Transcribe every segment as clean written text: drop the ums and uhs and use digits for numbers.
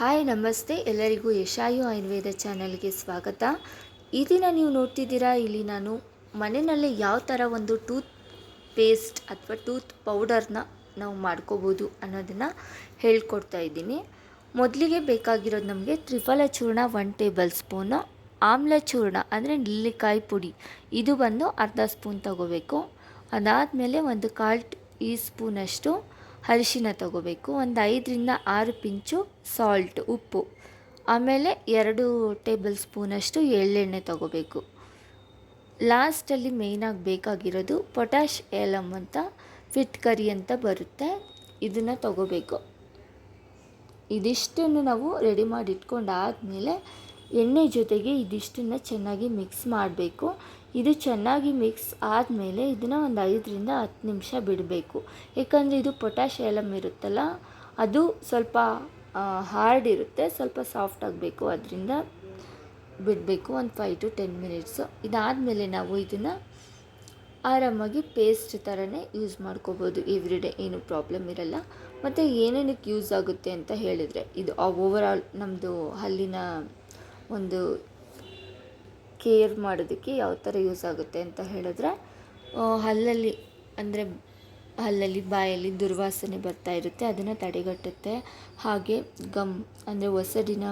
Hi ನಮಸ್ತೆ ಎಲ್ಲರಿಗೂ ಯಶಾಯು ಆಯುರ್ವೇದ ಚಾನಲ್ಗೆ ಸ್ವಾಗತ. ಈ ದಿನ ನೀವು ನೋಡ್ತಿದ್ದೀರಾ, ಇಲ್ಲಿ ನಾನು ಮನೆಯಲ್ಲೇ ಯಾವ ಥರ ಒಂದು ಟೂತ್ ಪೇಸ್ಟ್ ಅಥವಾ ಟೂತ್ ಪೌಡರ್ನ ನಾವು ಮಾಡ್ಕೋಬೋದು ಅನ್ನೋದನ್ನು ಹೇಳ್ಕೊಡ್ತಾ ಇದ್ದೀನಿ. ಮೊದಲಿಗೆ ಬೇಕಾಗಿರೋದು ನಮಗೆ ತ್ರಿಫಲ ಚೂರ್ಣ 1 ಟೇಬಲ್ ಸ್ಪೂನು, ಆಮ್ಲ ಚೂರ್ಣ ಅಂದರೆ ನೆಲ್ಲಿಕಾಯಿ ಪುಡಿ ಇದು ಬಂದು ಅರ್ಧ ಸ್ಪೂನ್ ತಗೋಬೇಕು. ಅದಾದಮೇಲೆ ಒಂದು 1/4 ಟೀ ಸ್ಪೂನಷ್ಟು ಅರಿಶಿನ ತಗೋಬೇಕು. ಒಂದು 5ರಿಂದ 6 ಪಿಂಚು ಸಾಲ್ಟ್ ಉಪ್ಪು, ಆಮೇಲೆ 2 ಟೇಬಲ್ ಸ್ಪೂನಷ್ಟು ಎಳ್ಳೆಣ್ಣೆ ತಗೋಬೇಕು. ಲಾಸ್ಟಲ್ಲಿ ಮೇಯ್ನಾಗಿ ಬೇಕಾಗಿರೋದು ಪೊಟ್ಯಾಶ್ ಏಲಮ್ ಅಂತ ಫಿಟ್ಕರಿ ಅಂತ ಬರುತ್ತೆ, ಇದನ್ನು ತಗೋಬೇಕು. ಇದಿಷ್ಟನ್ನು ನಾವು ರೆಡಿ ಮಾಡಿ ಇಟ್ಕೊಂಡಾದಮೇಲೆ ಎಣ್ಣೆ ಜೊತೆಗೆ ಇದಿಷ್ಟನ್ನು ಚೆನ್ನಾಗಿ ಮಿಕ್ಸ್ ಮಾಡಬೇಕು. ಇದು ಚೆನ್ನಾಗಿ ಮಿಕ್ಸ್ ಆದಮೇಲೆ ಇದನ್ನು ಒಂದು 5ರಿಂದ 10 ನಿಮಿಷ ಬಿಡಬೇಕು. ಏಕೆಂದರೆ ಇದು ಪೊಟ್ಯಾಶ್ ಏಲಮ್ ಇರುತ್ತಲ್ಲ, ಅದು ಸ್ವಲ್ಪ ಹಾರ್ಡ್ ಇರುತ್ತೆ, ಸ್ವಲ್ಪ ಸಾಫ್ಟ್ ಆಗಬೇಕು, ಅದರಿಂದ ಬಿಡಬೇಕು ಒಂದು 5 to 10 ಮಿನಿಟ್ಸು. ಇದಾದಮೇಲೆ ನಾವು ಇದನ್ನು ಆರಾಮಾಗಿ ಪೇಸ್ಟ್ ಥರನೇ ಯೂಸ್ ಮಾಡ್ಕೋಬೋದು ಎವ್ರಿಡೇ, ಏನು ಪ್ರಾಬ್ಲಮ್ ಇರಲ್ಲ. ಮತ್ತು ಏನೇನಕ್ಕೆ ಯೂಸ್ ಆಗುತ್ತೆ ಅಂತ ಹೇಳಿದರೆ, ಇದು ಓವರಾಲ್ ನಮ್ಮದು ಹಲ್ಲಿನ ಒಂದು ಕೇರ್ ಮಾಡೋದಕ್ಕೆ ಯಾವ ಥರ ಯೂಸ್ ಆಗುತ್ತೆ ಅಂತ ಹೇಳಿದ್ರೆ, ಹಲ್ಲಲ್ಲಿ ಅಂದರೆ ಹಲ್ಲಲ್ಲಿ ಬಾಯಲ್ಲಿ ದುರ್ವಾಸನೆ ಬರ್ತಾ ಇರುತ್ತೆ, ಅದನ್ನು ತಡೆಗಟ್ಟುತ್ತೆ. ಹಾಗೆ ಗಮ್ ಅಂದರೆ ಒಸಡಿನ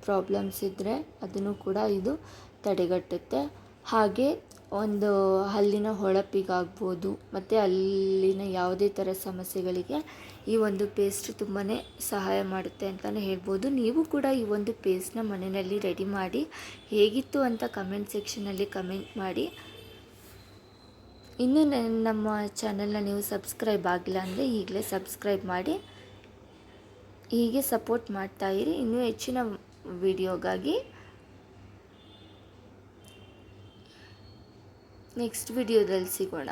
ಪ್ರಾಬ್ಲಮ್ಸ್ ಇದ್ದರೆ ಅದನ್ನು ಕೂಡ ಇದು ತಡೆಗಟ್ಟುತ್ತೆ. ಹಾಗೆ ಒಂದು ಹಲ್ಲಿನ ಹೊಳಪಿಗಾಗ್ಬೋದು ಮತ್ತು ಅಲ್ಲಿನ ಯಾವುದೇ ಥರ ಸಮಸ್ಯೆಗಳಿಗೆ ಈ ಒಂದು ಪೇಸ್ಟ್ ತುಂಬಾ ಸಹಾಯ ಮಾಡುತ್ತೆ ಅಂತಲೇ ಹೇಳ್ಬೋದು. ನೀವು ಕೂಡ ಈ ಒಂದು ಪೇಸ್ಟ್ನ ಮನೆಯಲ್ಲಿ ರೆಡಿ ಮಾಡಿ ಹೇಗಿತ್ತು ಅಂತ ಕಮೆಂಟ್ ಸೆಕ್ಷನಲ್ಲಿ ಕಮೆಂಟ್ ಮಾಡಿ. ಇನ್ನೂ ನಮ್ಮ ಚಾನಲ್ನ ನೀವು ಸಬ್ಸ್ಕ್ರೈಬ್ ಆಗಿಲ್ಲ ಅಂದರೆ ಈಗಲೇ ಸಬ್ಸ್ಕ್ರೈಬ್ ಮಾಡಿ, ಹೀಗೆ ಸಪೋರ್ಟ್ ಮಾಡ್ತಾಯಿರಿ. ಇನ್ನೂ ಹೆಚ್ಚಿನ ವಿಡಿಯೋಗಾಗಿ ನೆಕ್ಸ್ಟ್ ವಿಡಿಯೋದಲ್ಲಿ ಸಿಗೋಣ.